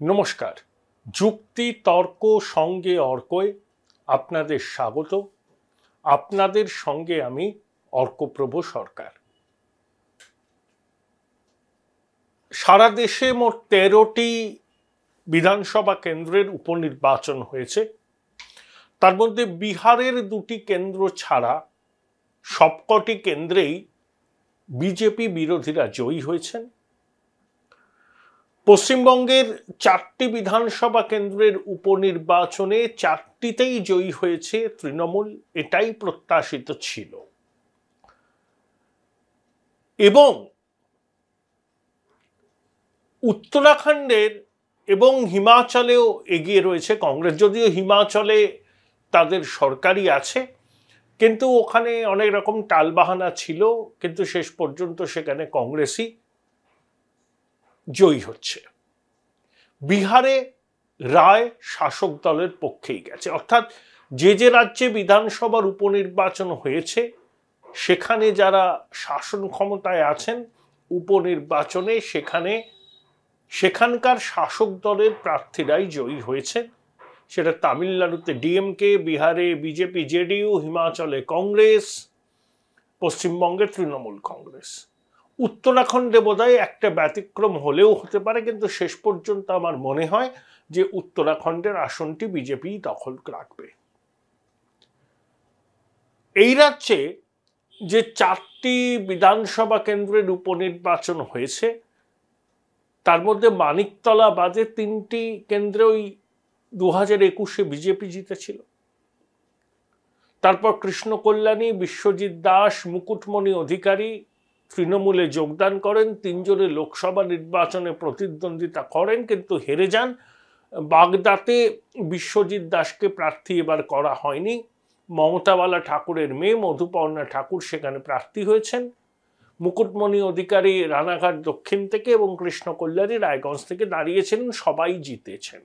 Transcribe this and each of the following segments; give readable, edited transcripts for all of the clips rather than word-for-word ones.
নমস্কার। যুক্তি তর্ক সঙ্গে অর্কয় আপনাদের স্বাগত। আপনাদের সঙ্গে আমি অর্কপ্রভ সরকার। সারা দেশে মোট 13টি বিধানসভা কেন্দ্রের উপনির্বাচন হয়েছে। তার মধ্যে বিহারের 2টি কেন্দ্র ছাড়া সবকটি কেন্দ্রেই বিজেপি বিরোধীরা জয়ী হয়েছেন। পশ্চিমবঙ্গের 4টি বিধানসভা কেন্দ্রের উপনির্বাচনে 4টিতেই জয়ী হয়েছে তৃণমূল, এটাই প্রত্যাশিত ছিল। এবং উত্তরাখণ্ডের এবং হিমাচলেও এগিয়ে রয়েছে কংগ্রেস, যদিও হিমাচলে তাদের সরকারই আছে, কিন্তু ওখানে অনেক রকম টালবাহানা ছিল, কিন্তু শেষ পর্যন্ত সেখানে কংগ্রেসই জয়ী হচ্ছে। বিহারে রায় শাসক দলের পক্ষেই গেছে, অর্থাৎ যে যে রাজ্যে বিধানসভার উপনির্বাচন হয়েছে সেখানে যারা শাসন ক্ষমতায় আছেন উপনির্বাচনে সেখানকার শাসক দলের প্রার্থীরাই জয়ী হয়েছে। সেটা তামিলনাড়ুতে ডিএমকে, বিহারে বিজেপি জেডিইউ, হিমাচলে কংগ্রেস, পশ্চিমবঙ্গে তৃণমূল কংগ্রেস। উত্তরাখণ্ডে বোধহয় একটা ব্যতিক্রম হলেও হতে পারে, কিন্তু শেষ পর্যন্ত আমার মনে হয় যে উত্তরাখণ্ডের আসনটি বিজেপি দখল রাখবে। এই রাজ্যে যে 4টি বিধানসভা কেন্দ্রের উপনির্বাচন হয়েছে তার মধ্যে মানিকতলা বাদে 3টি কেন্দ্রে ওই 2021-এ বিজেপি জিতেছিল। তারপর কৃষ্ণকল্যাণী, বিশ্বজিৎ দাস, মুকুটমণি অধিকারী তৃণমূলে যোগদান করেন, 3 জনে লোকসভা নির্বাচনে প্রতিদ্বন্দ্বিতা করেন কিন্তু হেরে যান। বাগদাতে বিশ্বজিৎ দাসকে প্রার্থী এবার করা হয়নি। মমতাবালা ঠাকুরের মেয়ে মধুপর্ণা ঠাকুর সেখানে প্রার্থী হয়েছেন। মুকুটমণি অধিকারী রানাঘাট দক্ষিণ থেকে এবং কৃষ্ণকল্যাণী রায়গঞ্জ থেকে দাঁড়িয়েছিলেন, সবাই জিতেছেন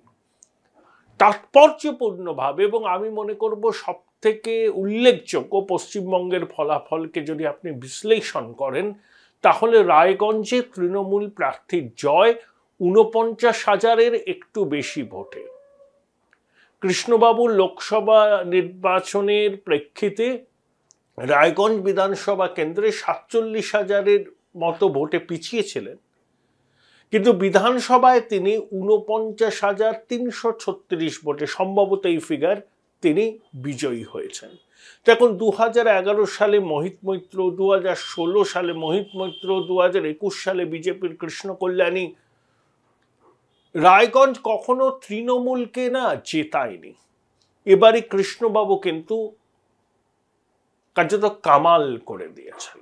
তাৎপর্যপূর্ণভাবে। এবং আমি মনে করব সব থেকে উল্লেখযোগ্য পশ্চিমবঙ্গের ফলাফলকে যদি আপনি বিশ্লেষণ করেন তাহলে রায়গঞ্জে তৃণমূল প্রার্থীর জয় 49,000-এর একটু বেশি ভোটে। কৃষ্ণবাবু লোকসভা নির্বাচনের প্রেক্ষিতে রায়গঞ্জ বিধানসভা কেন্দ্রে 47,000-এর মতো ভোটে পিছিয়ে ছিলেন, কিন্তু বিধানসভায় তিনি 49,336 ভোটে, সম্ভবত এই ফিগার, তিনি বিজয়ী হয়েছেন। তো এখন 2011 সালে মোহিত মৈত্র, 2016 সালে মোহিত মৈত্র, 2021 সালে বিজেপির কৃষ্ণকল্যাণী। রায়গঞ্জ কখনো তৃণমূলকে না জেতায়নি, এবারে কৃষ্ণবাবু কিন্তু কার্যত কামাল করে দিয়েছেন।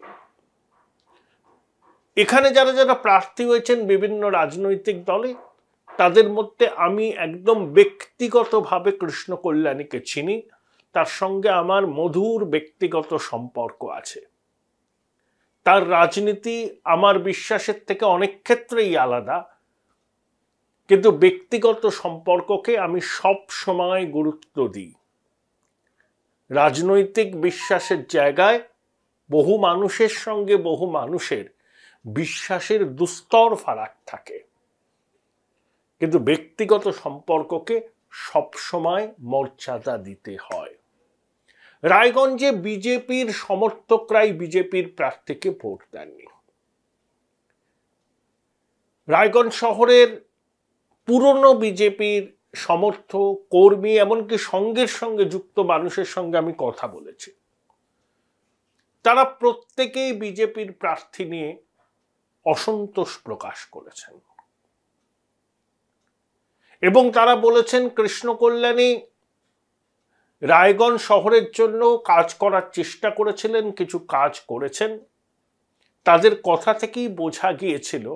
এখানে যারা যারা প্রার্থী হয়েছেন বিভিন্ন রাজনৈতিক দলে, তাদের মধ্যে আমি একদম ব্যক্তিগতভাবে কৃষ্ণকল্যাণীকে চিনি, তার সঙ্গে আমার মধুর ব্যক্তিগত সম্পর্ক আছে। তার রাজনীতি আমার বিশ্বাসের থেকে অনেক ক্ষেত্রেই আলাদা, কিন্তু ব্যক্তিগত সম্পর্ককে আমি সব সময় গুরুত্ব দিই। রাজনৈতিক বিশ্বাসের জায়গায় বহু মানুষের সঙ্গে বহু মানুষের বিশ্বাসের দুস্তর ফারাক থাকে, কিন্তু ব্যক্তিগত সম্পর্ককে সবসময় মর্যাদা দিতে হয়। রায়গঞ্জে বিজেপির সমর্থকরাই বিজেপির প্রার্থীকে ভোট দেননি। রায়গঞ্জ শহরের পুরনো বিজেপির সমর্থক, কর্মী, এমনকি সঙ্গের সঙ্গে যুক্ত মানুষের সঙ্গে আমি কথা বলেছি। তারা প্রত্যেকেই বিজেপির প্রার্থী নিয়ে অসন্তোষ প্রকাশ করেছেন এবং তারা বলেছেন কৃষ্ণকল্যাণী রায়গঞ্জ শহরের জন্য কাজ করার চেষ্টা করেছিলেন, কিছু কাজ করেছেন। তাদের কথা থেকেই বোঝা গিয়েছিল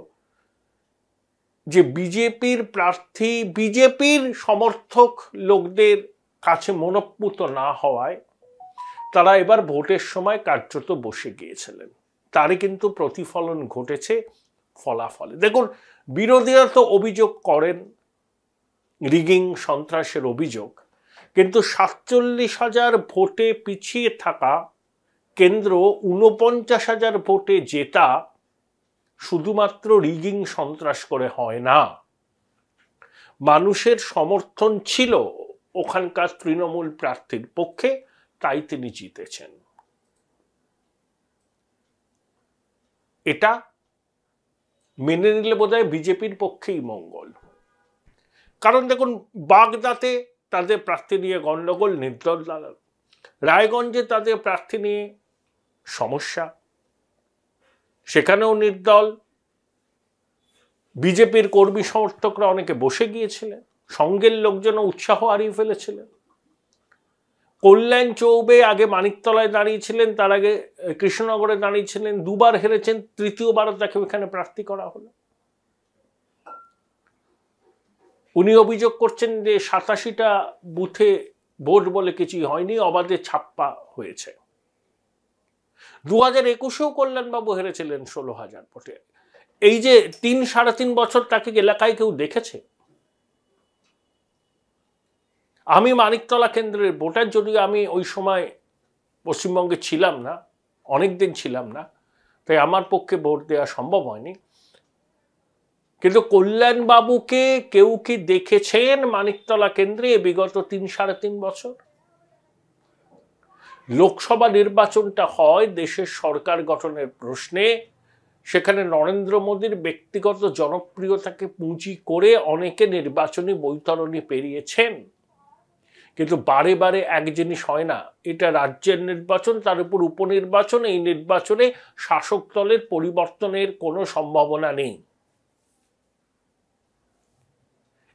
যে বিজেপির প্রার্থী বিজেপির সমর্থক লোকদের কাছে মনোপুত না হওয়ায় তারা এবার ভোটের সময় কার্যত বসে গিয়েছিলেন। তারই কিন্তু প্রতিফলন ঘটেছে ফলাফলে। দেখুন, বিরোধীরা তো অভিযোগ করেন রিগিং, সন্ত্রাসের অভিযোগ, কিন্তু 47,000 ভোটে পিছিয়ে থাকা কেন্দ্র 49,000 ভোটে জেতা শুধুমাত্র রিগিং সন্ত্রাস করে হয় না। মানুষের সমর্থন ছিল ওখানকার তৃণমূল প্রার্থীর পক্ষে, তাই তিনি জিতেছেন। এটা মেনে নিলে বোধহয় বিজেপির পক্ষেই মঙ্গল। কারণ দেখুন, বাগদাতে তাদের প্রার্থী নিয়ে গন্ডগোল, নির্দল দালাল। রায়গঞ্জে তাদের প্রার্থী নিয়ে সমস্যা, সেখানেও নির্দল। বিজেপির কর্মী সমর্থকরা অনেকে বসে গিয়েছিলেন, সঙ্গের লোকজন উৎসাহ হারিয়ে ফেলেছিলেন। কল্যাণ চৌবে আগে মানিকতলায় দাঁড়িয়েছিলেন, তার আগে কৃষ্ণনগরে দাঁড়িয়েছিলেন, দুবার হেরেছেন, তৃতীয়বার তাকে ওখানে প্রার্থী করা হলো। উনি অভিযোগ করছেন যে 87টা বুথে ভোট বলে কিছুই হয়নি, অবাধে ছাপ্পা হয়েছে। 2021-এও কল্যাণবাবু হেরেছিলেন 16,000 ভোটে। এই যে 3-3.5 বছর তাকে এলাকায় কেউ দেখেছে? আমি মানিকতলা কেন্দ্রের ভোটার, যদিও আমি ওই সময় পশ্চিমবঙ্গে ছিলাম না, অনেকদিন ছিলাম না, তাই আমার পক্ষে ভোট দেওয়া সম্ভব হয়নি। কিন্তু কল্যাণবাবুকে কেউ কি দেখেছেন মানিকতলা কেন্দ্রে বিগত 3-3.5 বছর? লোকসভা নির্বাচনটা হয় দেশের সরকার গঠনের প্রশ্নে, সেখানে নরেন্দ্র মোদীর ব্যক্তিগত জনপ্রিয়তাকে পুঁজি করে অনেকে নির্বাচনী বৈতরণী পেরিয়েছেন। কিন্তু বারে বারে এক জিনিস হয় না, এটা রাজ্যের নির্বাচন, তার উপর উপনির্বাচন। এই নির্বাচনে শাসক দলের পরিবর্তনের কোনো সম্ভাবনা নেই।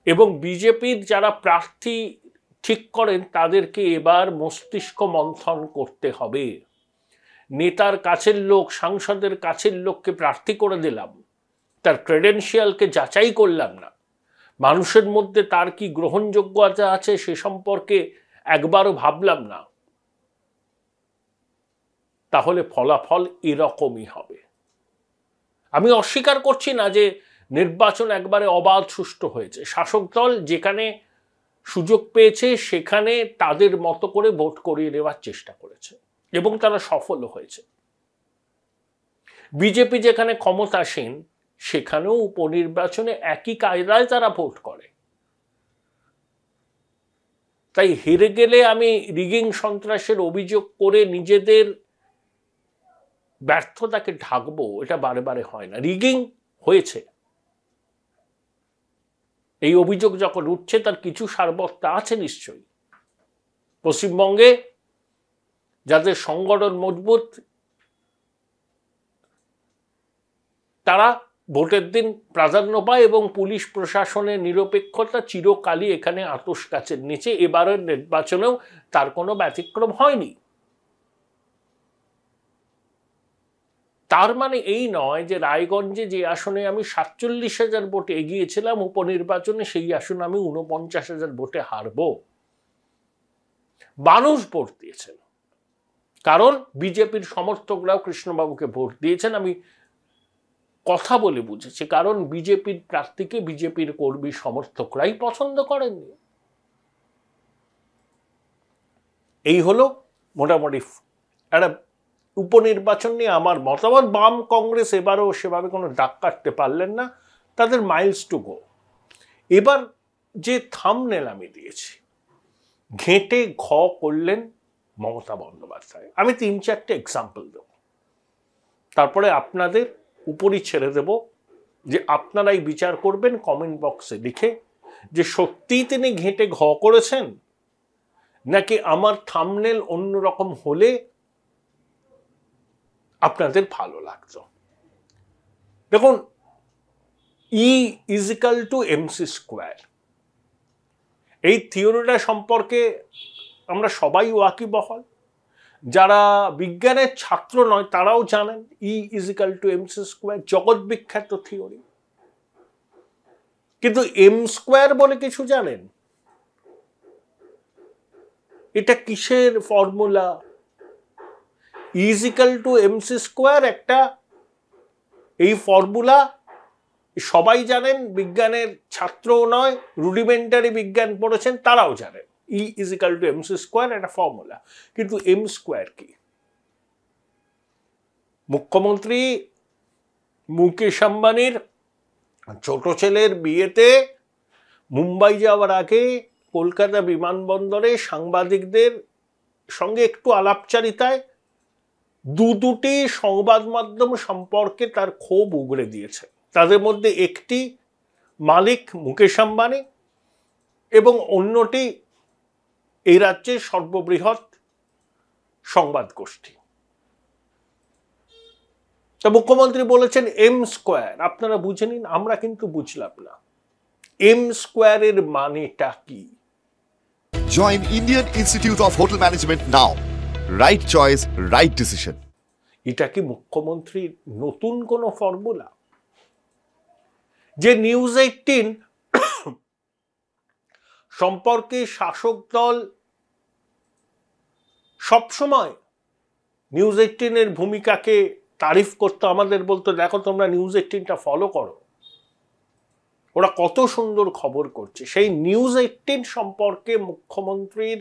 এবং বিজেপির যারা প্রার্থী ঠিক করেন তাদেরকে এবার মস্তিষ্ক মন্থন করতে হবে। নেতার কাছের লোক, সাংসদের কাছের লোককে প্রার্থী করে দিলাম, তার ক্রেডেনশিয়ালকে যাচাই করলাম না, মানুষের মধ্যে তার কি গ্রহণযোগ্যতা আছে সে সম্পর্কে একবারও ভাবলাম না, তাহলে ফলাফল এরকমই হবে। আমি অস্বীকার করছি না যে নির্বাচন একবারে অবাধ সুষ্ঠু হয়েছে। শাসক দল যেখানে সুযোগ পেয়েছে সেখানে তাদের মতো করে ভোট করিয়ে নেওয়ার চেষ্টা করেছে এবং তারা সফলও হয়েছে। বিজেপি যেখানে ক্ষমতাসীন সেখানেও উপনির্বাচনে একই কায়দায় তারা ভোট করে। তাই হেরে গেলে আমি রিগিং সন্ত্রাসের অভিযোগ করে নিজেদের ব্যর্থতাকে ঢাকবো, এটা বারে বারে হয় না। রিগিং হয়েছে, এই অভিযোগ যখন উঠছে তার কিছু সারবত্তা আছে নিশ্চয়ই। পশ্চিমবঙ্গে যাদের সংগঠন মজবুত তারা ভোটের দিন প্রাধান্য পায় এবং পুলিশ প্রশাসনের নিরপেক্ষতা চিরকালই এখানে আতশ কাচের নিচে। এবারের নির্বাচনেও তার কোনো ব্যতিক্রম হয়নি। তার মানে এই নয় যে রায়গঞ্জে যে আসনে আমি 47,000 ভোটে এগিয়েছিলাম, উপনির্বাচনে সেই আসনে আমি 49,000 ভোটে হারব। মানুষ ভোট দিয়েছেন, কারণ বিজেপির সমর্থকরাও কৃষ্ণবাবুকে ভোট দিয়েছেন। আমি কথা বলে বুঝেছি, কারণ বিজেপির প্রার্থীকে বিজেপির কর্মী সমর্থকরাই পছন্দ করেননি। এই হলো মোটামুটি একটা উপনির্বাচন নিয়ে আমার মতামত। বাম কংগ্রেস এবারও সেভাবে কোনো ডাক কাটতে পারলেন না, তাদের মাইলস টু গো। এবার যে থাম্বনেল আমি দিয়েছি, ঘেঁটে ঘ করলেন মমতা বন্দ্যোপাধ্যায়, আমি 3-4টে এক্সাম্পল দেব, তারপরে আপনাদের উপরই ছেড়ে দেব যে আপনারাই বিচার করবেন কমেন্ট বক্সে লিখে যে সত্যিই তিনি ঘেঁটে ঘ করেছেন নাকি আমার থাম্বনেল অন্যরকম হলে আপনাদের ভালো লাগতো। দেখুন, E=mc², এই থিওরিটা সম্পর্কে আমরা সবাই ওয়াকিবহাল। যারা বিজ্ঞানের ছাত্র নয় তারাও জানেন E=mc², জগৎ বিখ্যাত থিওরি। কিন্তু m² বলে কিছু জানেন? এটা কিসের ফর্মুলা? E=mc² একটা, এই ফর্মুলা সবাই জানেন, বিজ্ঞানের ছাত্রও নয়, রুডিমেন্টারি বিজ্ঞান পড়েছেন তারাও জানেন E=mc² একটা ফর্মুলা। কিন্তু m² কি? মুখ্যমন্ত্রী মুকেশ আম্বানির ছোট ছেলের বিয়েতে মুম্বাই যাওয়ার আগে কলকাতা বিমানবন্দরে সাংবাদিকদের সঙ্গে একটু আলাপচারিতায় দুটি সংবাদ মাধ্যম সম্পর্কে তার ক্ষোভ উগড়ে দিয়েছে। তাদের মধ্যে একটি মালিক মুকেশ আম্বানি এবং অন্যটি এই রাজ্যের সর্ববৃহৎ সংবাদ গোষ্ঠী। তা মুখ্যমন্ত্রী বলেছেন এম স্কোয়ার, আপনারা বুঝে নিন, আমরা কিন্তু বুঝলাম না এম স্কোয়ারের মানেটা কি। Join Indian Institute of Hotel Management now. Right choice, right decision. এটা কি মুখ্যমন্ত্রীর নতুন কোনো ফর্মুলা? যে নিউজ 18 সম্পর্কে শাসক দল সবসময় নিউজ 18 এর ভূমিকাকে তারিফ করতো, আমাদের বলতো দেখো তোমরা নিউজ 18টা ফলো করো, ওরা কত সুন্দর খবর করছে। সেই নিউজ 18 সম্পর্কে মুখ্যমন্ত্রীর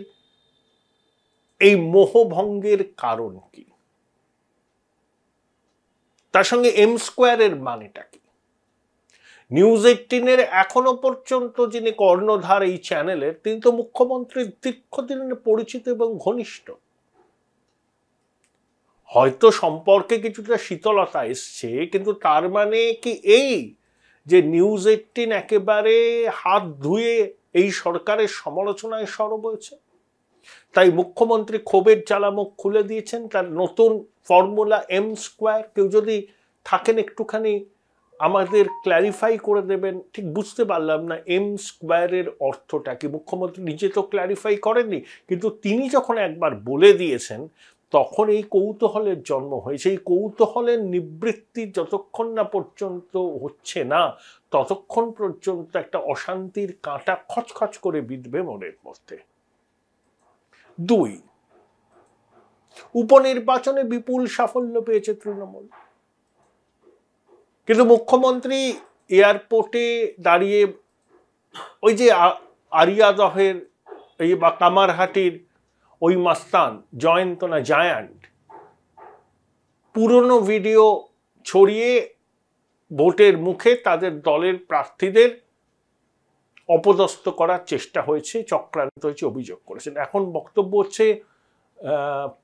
এই মোহভঙ্গের কারণ কি? তার সঙ্গে এম স্কোয়ারের মানেটা কি? নিউজ 18 এখনো পর্যন্ত যিনি কর্ণধার এই চ্যানেলের, তিনি তো মুখ্যমন্ত্রীর দীর্ঘদিনের পরিচিত এবং ঘনিষ্ঠ। হয়তো সম্পর্কে কিছুটা শীতলতা এসছে, কিন্তু তার মানে কি এই যে নিউজ 18 একেবারে হাত ধুয়ে এই সরকারের সমালোচনায় সরব হয়েছে? তাই মুখ্যমন্ত্রী ক্ষোভের জ্বালামুখ খুলে দিয়েছেন, তার নতুন ফর্মুলা এম স্কোয়ার। কেউ যদি থাকেন একটুখানি আমাদের ক্ল্যারিফাই করে দেবেন, ঠিক বুঝতে পারলাম না এম স্কোয়ারের অর্থটা কি। মুখ্যমন্ত্রী নিজে তো ক্ল্যারিফাই করেননি, কিন্তু তিনি যখন একবার বলে দিয়েছেন তখন এই কৌতূহলের জন্ম হয়েছে। এই কৌতূহলের নিবৃত্তি যতক্ষণ না পর্যন্ত হচ্ছে না, ততক্ষণ পর্যন্ত একটা অশান্তির কাঁটা খচখচ করে বিঁধবে মনের মধ্যে। 2, উপনির্বাচনে বিপুল সাফল্য পেয়েছে তৃণমূল, কিন্তু মুখ্যমন্ত্রী এয়ারপোর্টে দাঁড়িয়ে ওই যে আরিয়াদহের এই বা কামারহাটির ওই মাস্তান জয়ন্ত না জায়ান্ট পুরনো ভিডিও ছড়িয়ে ভোটের মুখে তাদের দলের প্রার্থীদের অপদস্থ করার চেষ্টা হয়েছে, চক্রান্ত হয়েছে অভিযোগ করেছেন। এখন বক্তব্য হচ্ছে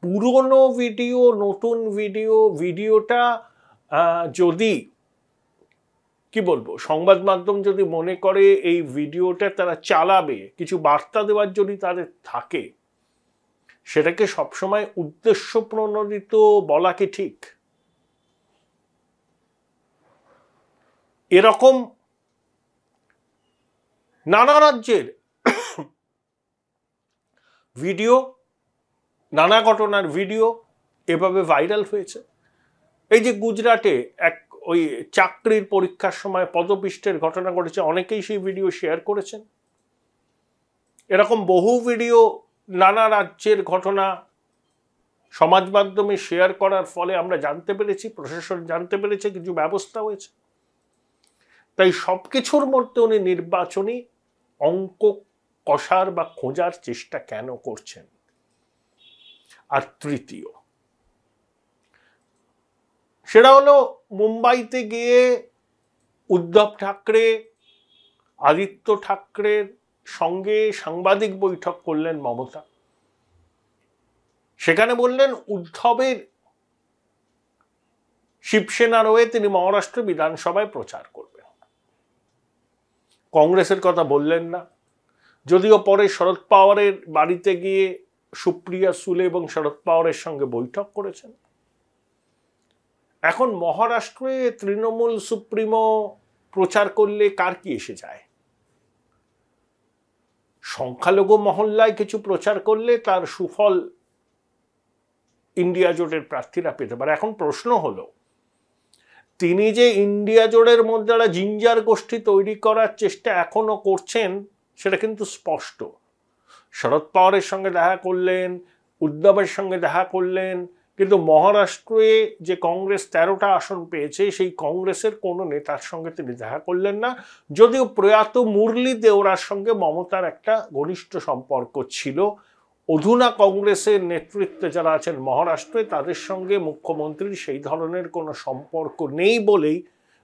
পুরনো ভিডিও, নতুন ভিডিওটা যদি কি বলবো, সংবাদ মাধ্যম যদি মনে করে এই ভিডিওটা তারা চালাবে কিছু বার্তা দেওয়ার জন্য তাদের থাকে, সেটাকে সবসময় উদ্দেশ্য প্রণোদিত বলা কি ঠিক? এরকম নানা রাজ্যের ভিডিও, নানা ঘটনার ভিডিও এভাবে ভাইরাল হয়েছে। এই যে গুজরাটে এক ওই চাকরির পরীক্ষার সময় পদপিষ্টের ঘটনা ঘটেছে, অনেকেই সেই ভিডিও শেয়ার করেছেন। এরকম বহু ভিডিও নানা রাজ্যের ঘটনা সমাজ মাধ্যমে শেয়ার করার ফলে আমরা জানতে পেরেছি, প্রশাসন জানতে পেরেছে, কিছু ব্যবস্থা হয়েছে। তাই সবকিছুর মধ্যে উনি নির্বাচনী অঙ্ক কষার বা খোঁজার চেষ্টা কেন করছেন? আর তৃতীয়, সেটা হলো মুম্বাইতে গিয়ে উদ্ধব ঠাকরে আদিত্য ঠাকরের সঙ্গে সাংবাদিক বৈঠক করলেন মমতা। সেখানে বললেন উদ্ধবের শিবসেনার হয়ে তিনি মহারাষ্ট্র বিধানসভায় প্রচার করবেন। কংগ্রেসের কথা বললেন না, যদিও পরে শরদ পাওয়ারের বাড়িতে গিয়ে সুপ্রিয়া সুলে এবং শরদ পাওয়ারের সঙ্গে বৈঠক করেছেন। এখন মহারাষ্ট্রে তৃণমূল সুপ্রিমো প্রচার করলে কার কি এসে যায়? সংখ্যালঘু মহল্লায় কিছু প্রচার করলে তার সুফল ইন্ডিয়া জোটের প্রার্থীরা পেতে পারে। এখন প্রশ্ন হলো, তিনি যে ইন্ডিয়া জোটের মধ্যে একটা জিঞ্জার গোষ্ঠী তৈরি করার চেষ্টা এখনো করছেন, সেটা কিন্তু স্পষ্ট। শরদ পাওয়ারের সঙ্গে দেখা করলেন, উদ্ধবের সঙ্গে দেখা করলেন, কিন্তু মহারাষ্ট্রে যে কংগ্রেস 13টা আসন পেয়েছে, সেই কংগ্রেসের কোনো নেতার সঙ্গে তিনি দেখা করলেন না। যদিও প্রয়াত মুরলী দেওরার সঙ্গে মমতার একটা ঘনিষ্ঠ সম্পর্ক ছিল, অধুনা কংগ্রেসের নেতৃত্বে যারা আছেন মহারাষ্ট্রে, তাদের সঙ্গে মুখ্যমন্ত্রীর সেই ধরনের কোনো সম্পর্ক নেই বলেই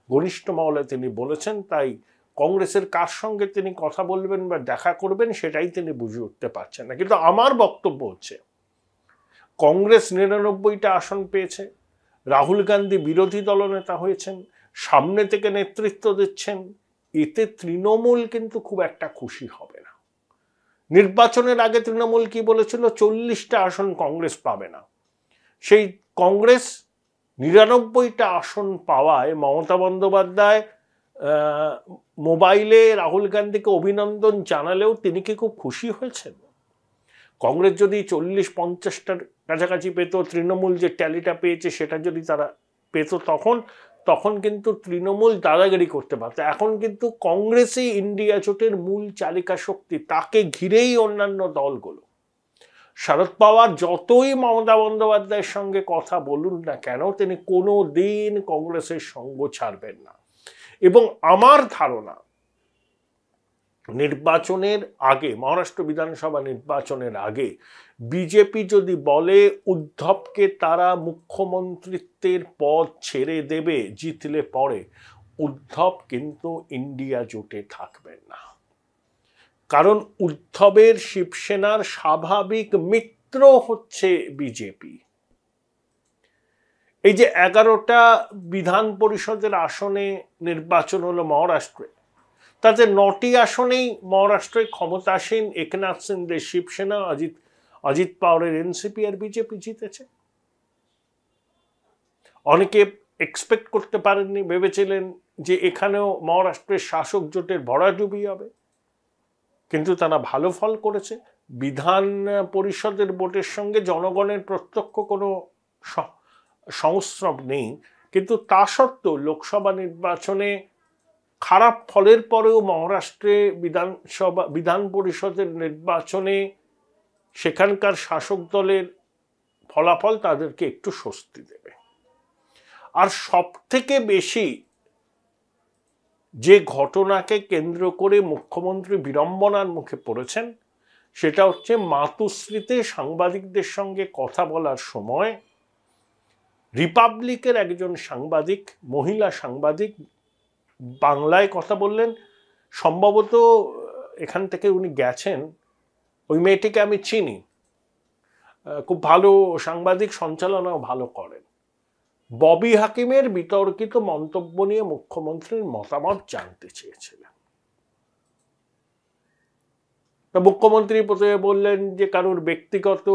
ঘনিষ্ঠ মহলে তিনি বলেছেন। তাই কংগ্রেসের কার সঙ্গে তিনি কথা বলবেন বা দেখা করবেন সেটাই তিনি বুঝে উঠতে পারছেন না। কিন্তু আমার বক্তব্য হচ্ছে, কংগ্রেস 99টা আসন পেয়েছে, রাহুল গান্ধী বিরোধী দলনেতা হয়েছেন, সামনে থেকে নেতৃত্ব দিচ্ছেন, এতে তৃণমূল কিন্তু খুব একটা খুশি হবে না। নির্বাচনের আগে তৃণমূল কি বলেছিল? 40টা আসন কংগ্রেস পাবে না। সেই কংগ্রেস 99টা আসন পাওয়ায় মমতা বন্দ্যোপাধ্যায় মোবাইলে রাহুল গান্ধীকে অভিনন্দন জানালেও তিনি কি খুব খুশি হয়েছেন? কংগ্রেস যদি 40-50টার কাছাকাছি পেত, তৃণমূল যে ট্যালিটা পেয়েছে সেটা যদি তারা পেত, তখন কিন্তু তৃণমূল দাদাগিরি করতে পারত। এখন কিন্তু কংগ্রেসই ইন্ডিয়া জোটের মূল চালিকা শক্তি, তাকে ঘিরেই অন্যান্য দলগুলো। শরদ পাওয়ার যতই মমতা বন্দ্যোপাধ্যায়ের সঙ্গে কথা বলুন না কেন, তিনি কোনো দিন কংগ্রেসের সঙ্গ ছাড়বেন না। এবং আমার ধারণা, নির্বাচনের আগে, মহারাষ্ট্র বিধানসভা নির্বাচনের আগে বিজেপি যদি বলে উদ্ধবকে তারা মুখ্যমন্ত্রিত্বের পদ ছেড়ে দেবে জিতলে পরে, উদ্ধব কিন্তু ইন্ডিয়া জোটে থাকবেন না। কারণ উদ্ধবের শিবসেনার স্বাভাবিক মিত্র হচ্ছে বিজেপি। এই যে 11টা বিধান পরিষদের আসনে নির্বাচন হলো মহারাষ্ট্রে, তাতে 9টি আসনেই মহারাষ্ট্রের ক্ষমতাসীন একনাথ সিন্ডের শিবসেনা, অজিত পাওয়ারের এনসিপি আর বিজেপি জিতেছে। অনেকে এক্সপেক্ট করতে পারেননি, ভেবেছিলেন যে এখানেও মহারাষ্ট্রের শাসক জোটের ভরাডুবি হবে, কিন্তু তারা ভালো ফল করেছে। বিধান পরিষদের ভোটের সঙ্গে জনগণের প্রত্যক্ষ কোনো সংস্রব নেই, কিন্তু তা সত্ত্বেও লোকসভা নির্বাচনে খারাপ ফলের পরেও মহারাষ্ট্রে বিধান পরিষদের নির্বাচনে সেখানকার শাসক দলের ফলাফল তাদেরকে একটু স্বস্তি দেবে। আর সব থেকে বেশি যে ঘটনাকে কেন্দ্র করে মুখ্যমন্ত্রী বিড়ম্বনার মুখে পড়েছেন, সেটা হচ্ছে মাতুশ্রীতে সাংবাদিকদের সঙ্গে কথা বলার সময় রিপাবলিকের একজন সাংবাদিক, মহিলা সাংবাদিক, বাংলায় কথা বললেন। সম্ভবত এখান থেকে উনি গেছেন, ওই মেয়েটিকে আমি চিনি, খুব ভালো সাংবাদিক, সঞ্চালনাও ভালো করেন। ববি হাকিমের বিতর্কিত মন্তব্য নিয়ে মুখ্যমন্ত্রীর মতামত জানতে চেয়েছিলেন। তা মুখ্যমন্ত্রী প্রথমে বললেন যে কারোর ব্যক্তিগত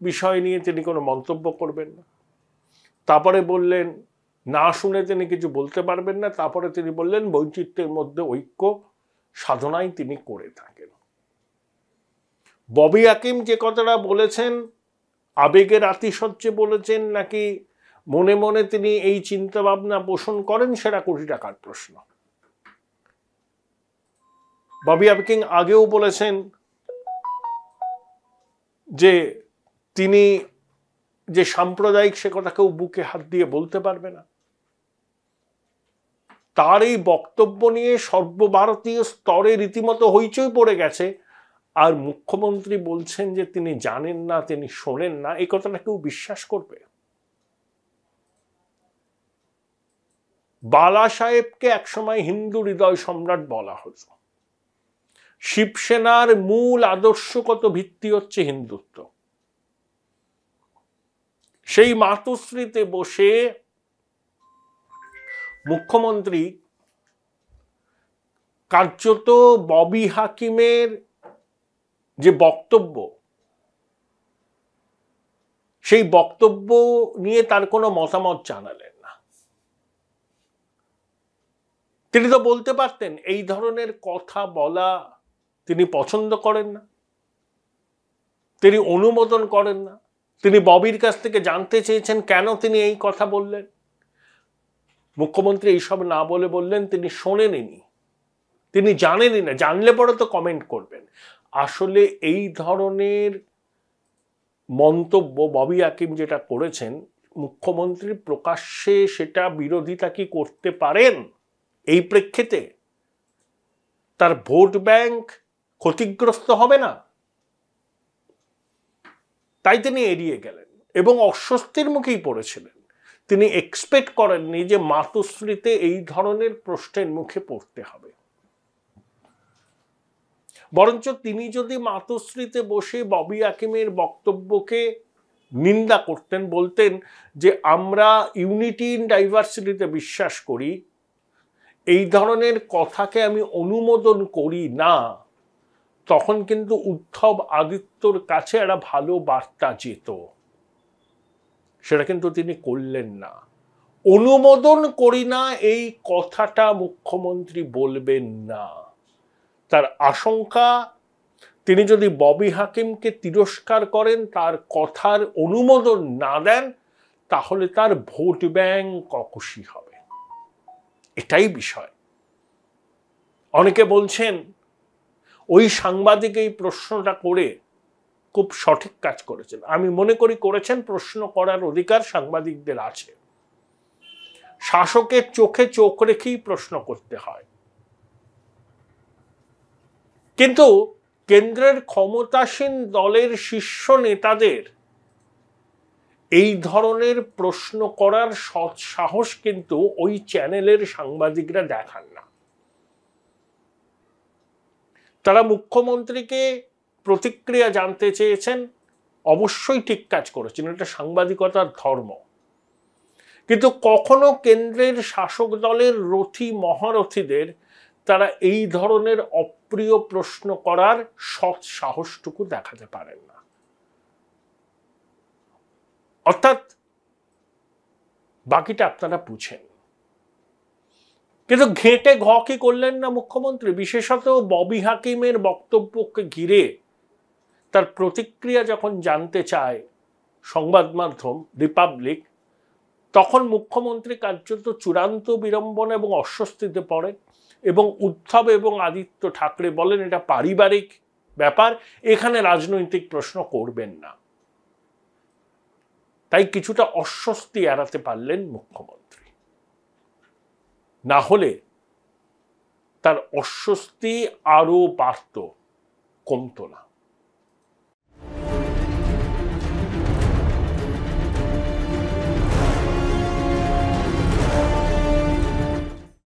বিষয় নিয়ে তিনি কোনো মন্তব্য করবেন না। তারপরে বললেন না শুনে তিনি কিছু বলতে পারবেন না। তারপরে তিনি বললেন বৈচিত্র্যের মধ্যে ঐক্য সাধনাই তিনি করে থাকেন। ববি হাকিম যে কথাটা বলেছেন, আবেগের আতিশয্যে বলেছেন নাকি মনে মনে তিনি এই চিন্তা ভাবনা পোষণ করেন, সেটা কোটি টাকার প্রশ্ন। ববি হাকিম আগেও বলেছেন যে তিনি যে সাম্প্রদায়িক সে কথা কেউ বুকে হাত দিয়ে বলতে পারবে না। তার এই বক্তব্য নিয়ে সর্বভারতীয় স্তরে রীতিমতো হইচই পড়ে গেছে। আর মুখ্যমন্ত্রী বলছেন যে তিনি জানেন না, তিনি শোনেন না। এই কথাটা কেউ বিশ্বাস করবে? বালা সাহেবকে একসময় হিন্দু হৃদয় সম্রাট বলা হতো। শিবসেনার মূল আদর্শগত ভিত্তি হচ্ছে হিন্দুত্ব। সেই মাতুশ্রীতে বসে মুখ্যমন্ত্রী কার্যত ববি হাকিমের যে বক্তব্য, সেই বক্তব্য নিয়ে তার কোনো মতামত জানালেন না। তিনি তো বলতে পারতেন এই ধরনের কথা বলা তিনি পছন্দ করেন না, তিনি অনুমোদন করেন না। তিনি ববির কাছ থেকে জানতে চেয়েছেন কেন তিনি এই কথা বললেন। মুখ্যমন্ত্রী এইসব না বলে বললেন তিনি শোনেননি, তিনি জানেনই না, জানলে পরে তো কমেন্ট করবেন। আসলে এই ধরনের মন্তব্য ববি হাকিম যেটা করেছেন, মুখ্যমন্ত্রী প্রকাশ্যে সেটা বিরোধিতা কি করতে পারেন? এই প্রেক্ষিতে তার ভোট ব্যাংক ক্ষতিগ্রস্ত হবে না? তাই তিনি এড়িয়ে গেলেন এবং অস্বস্তির মুখেই পড়েছিলেন। তিনি এক্সপেক্ট করেননি যে মাতৃশ্রীতে এই ধরনের প্রশ্নের মুখে পড়তে হবে। বরঞ্চ তিনি যদি মাতৃশ্রীতে বসে ববি হাকিমের বক্তব্যকে নিন্দা করতেন, বলতেন যে আমরা ইউনিটি ইন ডাইভার্সিটিতে বিশ্বাস করি, এই ধরনের কথাকে আমি অনুমোদন করি না, তখন কিন্তু উদ্ধব আদিত্যর কাছে একটা ভালো বার্তা যেত। সেটা কিন্তু তিনি করলেন না। অনুমোদন করি না এই কথাটা মুখ্যমন্ত্রী বলবেন না। তার আশঙ্কা, তিনি যদি ববি হাকিমকে তিরস্কার করেন, তার কথার অনুমোদন না দেন, তাহলে তার ভোট ব্যাংক অকুশী হবে। এটাই বিষয়। অনেকে বলছেন ওই সাংবাদিক এই প্রশ্নটা করে খুব সঠিক কাজ করেছেন। আমি মনে করি করেছেন। প্রশ্ন করার অধিকার সাংবাদিকদের আছে। শাসকের চোখে চোখ রেখেই প্রশ্ন করতে হয়। কিন্তু কেন্দ্রের ক্ষমতাসীন দলের শীর্ষ নেতাদের এই ধরনের প্রশ্ন করার সৎ সাহস কিন্তু ওই চ্যানেলের সাংবাদিকরা দেখান না। তারা মুখ্যমন্ত্রীকে প্রতিক্রিয়া জানতে চেয়েছেন, অবশ্যই ঠিক কাজ করেছেন, এটা সাংবাদিকতার ধর্ম। কিন্তু কখনো কেন্দ্রের শাসক দলের রথী মহারথীদের তারা এই ধরনের অপ্রিয় প্রশ্ন করার সৎ সাহসটুকু দেখাতে পারেন না। অর্থাৎ বাকিটা আপনারা বুঝেন। কিন্তু ঘেঁটে ঘ কি করলেন না মুখ্যমন্ত্রী? বিশেষত ববি হাকিমের বক্তব্যকে ঘিরে তার প্রতিক্রিয়া যখন জানতে চায় সংবাদ মাধ্যম রিপাবলিক, তখন মুখ্যমন্ত্রী কার্যত চূড়ান্ত বিড়ম্বনা এবং অস্বস্তিতে পড়েন এবং উদ্ধব এবং আদিত্য ঠাকরে বলেন এটা পারিবারিক ব্যাপার, এখানে রাজনৈতিক প্রশ্ন করবেন না। তাই কিছুটা অস্বস্তি এড়াতে পারলেন মুখ্যমন্ত্রী। না হলে তার অস্বস্তি আরো বাড়ত, কমতো না।